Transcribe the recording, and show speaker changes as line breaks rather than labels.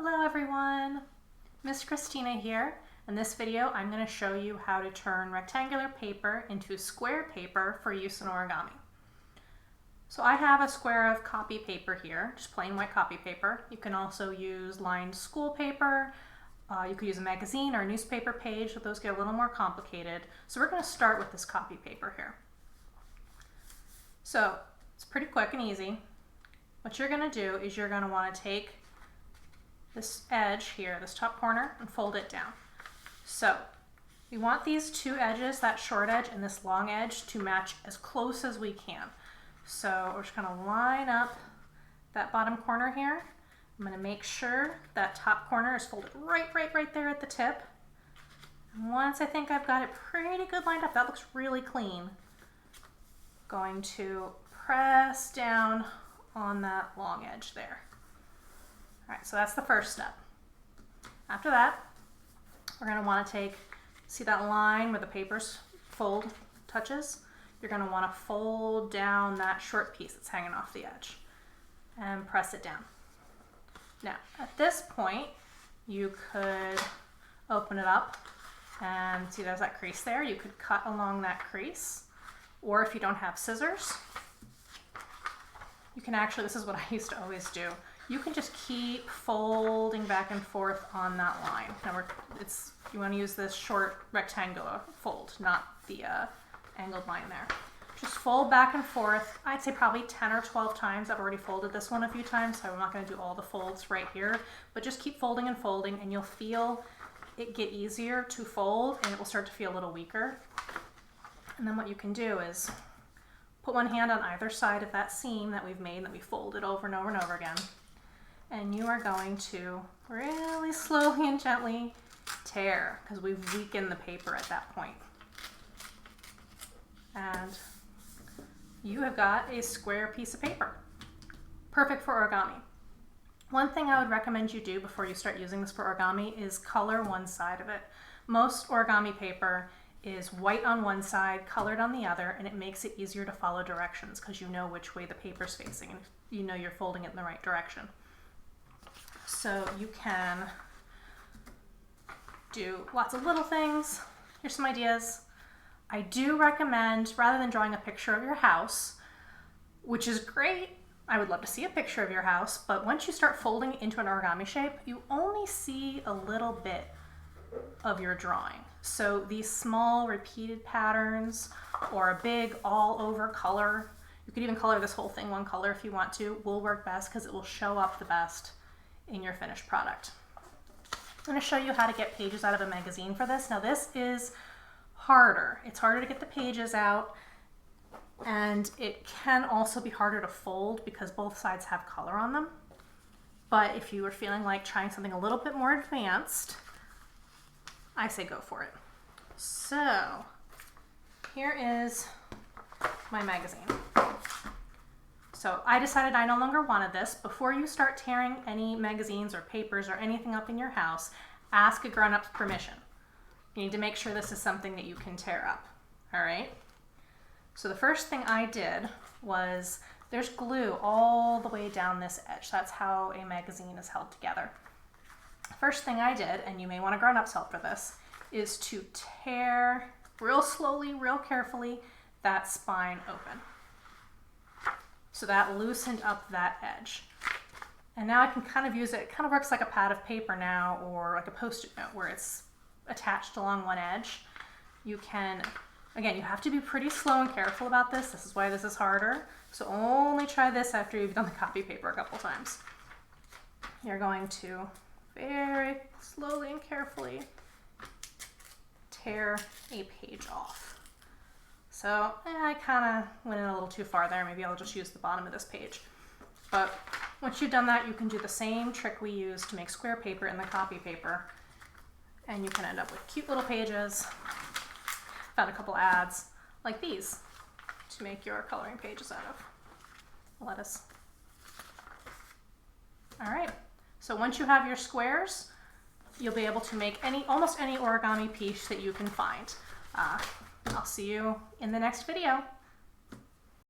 Hello everyone, Miss Christina here. In this video I'm going to show you how to turn rectangular paper into square paper for use in origami. So I have a square of copy paper here, just plain white copy paper. You can also use lined school paper, you could use a magazine or a newspaper page, but those get a little more complicated. So we're going to start with this copy paper here. So it's pretty quick and easy. What you're going to do is you're going to want to take this edge here, this top corner, and fold it down. So we want these two edges, that short edge and this long edge, to match as close as we can. So we're just going to line up that bottom corner here. I'm going to make sure that top corner is folded right there at the tip. And once I think I've got it pretty good lined up, that looks really clean, going to press down on that long edge there. All right, so that's the first step. After that, we're going to want to take, see that line where the paper's fold touches? You're going to want to fold down that short piece that's hanging off the edge and press it down. Now, at this point, you could open it up and see there's that crease there. You could cut along that crease, or if you don't have scissors, you can actually, this is what I used to always do, you can just keep folding back and forth on that line. Now you want to use this short rectangular fold, not the angled line there. Just fold back and forth. I'd say probably 10 or 12 times. I've already folded this one a few times, so I'm not going to do all the folds right here, but just keep folding and folding, and you'll feel it get easier to fold, and it will start to feel a little weaker. And then what you can do is put one hand on either side of that seam that we've made, that we folded over and over and over again. And you are going to really slowly and gently tear, because we've weakened the paper at that point. And you have got a square piece of paper. Perfect for origami. One thing I would recommend you do before you start using this for origami is color one side of it. Most origami paper is white on one side, colored on the other, and it makes it easier to follow directions because you know which way the paper's facing and you know you're folding it in the right direction. So you can do lots of little things. Here's some ideas. I do recommend, rather than drawing a picture of your house, which is great, I would love to see a picture of your house, but once you start folding it into an origami shape, you only see a little bit of your drawing. So these small repeated patterns or a big all over color, you could even color this whole thing one color if you want to, will work best because it will show up the best in your finished product. I'm going to show you how to get pages out of a magazine for this. Now this is harder. It's harder to get the pages out, and it can also be harder to fold because both sides have color on them. But if you are feeling like trying something a little bit more advanced, I say go for it. So here is my magazine. So I decided I no longer wanted this. Before you start tearing any magazines or papers or anything up in your house, ask a grown-up's permission. You need to make sure this is something that you can tear up, all right? So the first thing I did was, there's glue all the way down this edge. That's how a magazine is held together. First thing I did, and you may want a grown-up's help for this, is to tear real slowly, real carefully, that spine open. So that loosened up that edge. And now I can kind of use it, it kind of works like a pad of paper now, or like a Post-it note where it's attached along one edge. You can, again, you have to be pretty slow and careful about this. This is why this is harder. So only try this after you've done the copy paper a couple times. You're going to very slowly and carefully tear a page off. So I kind of went in a little too far there. Maybe I'll just use the bottom of this page. But once you've done that, you can do the same trick we used to make square paper in the copy paper, and you can end up with cute little pages. Found a couple ads like these to make your coloring pages out of lettuce. All right, so once you have your squares, you'll be able to make almost any origami piece that you can find. I'll see you in the next video.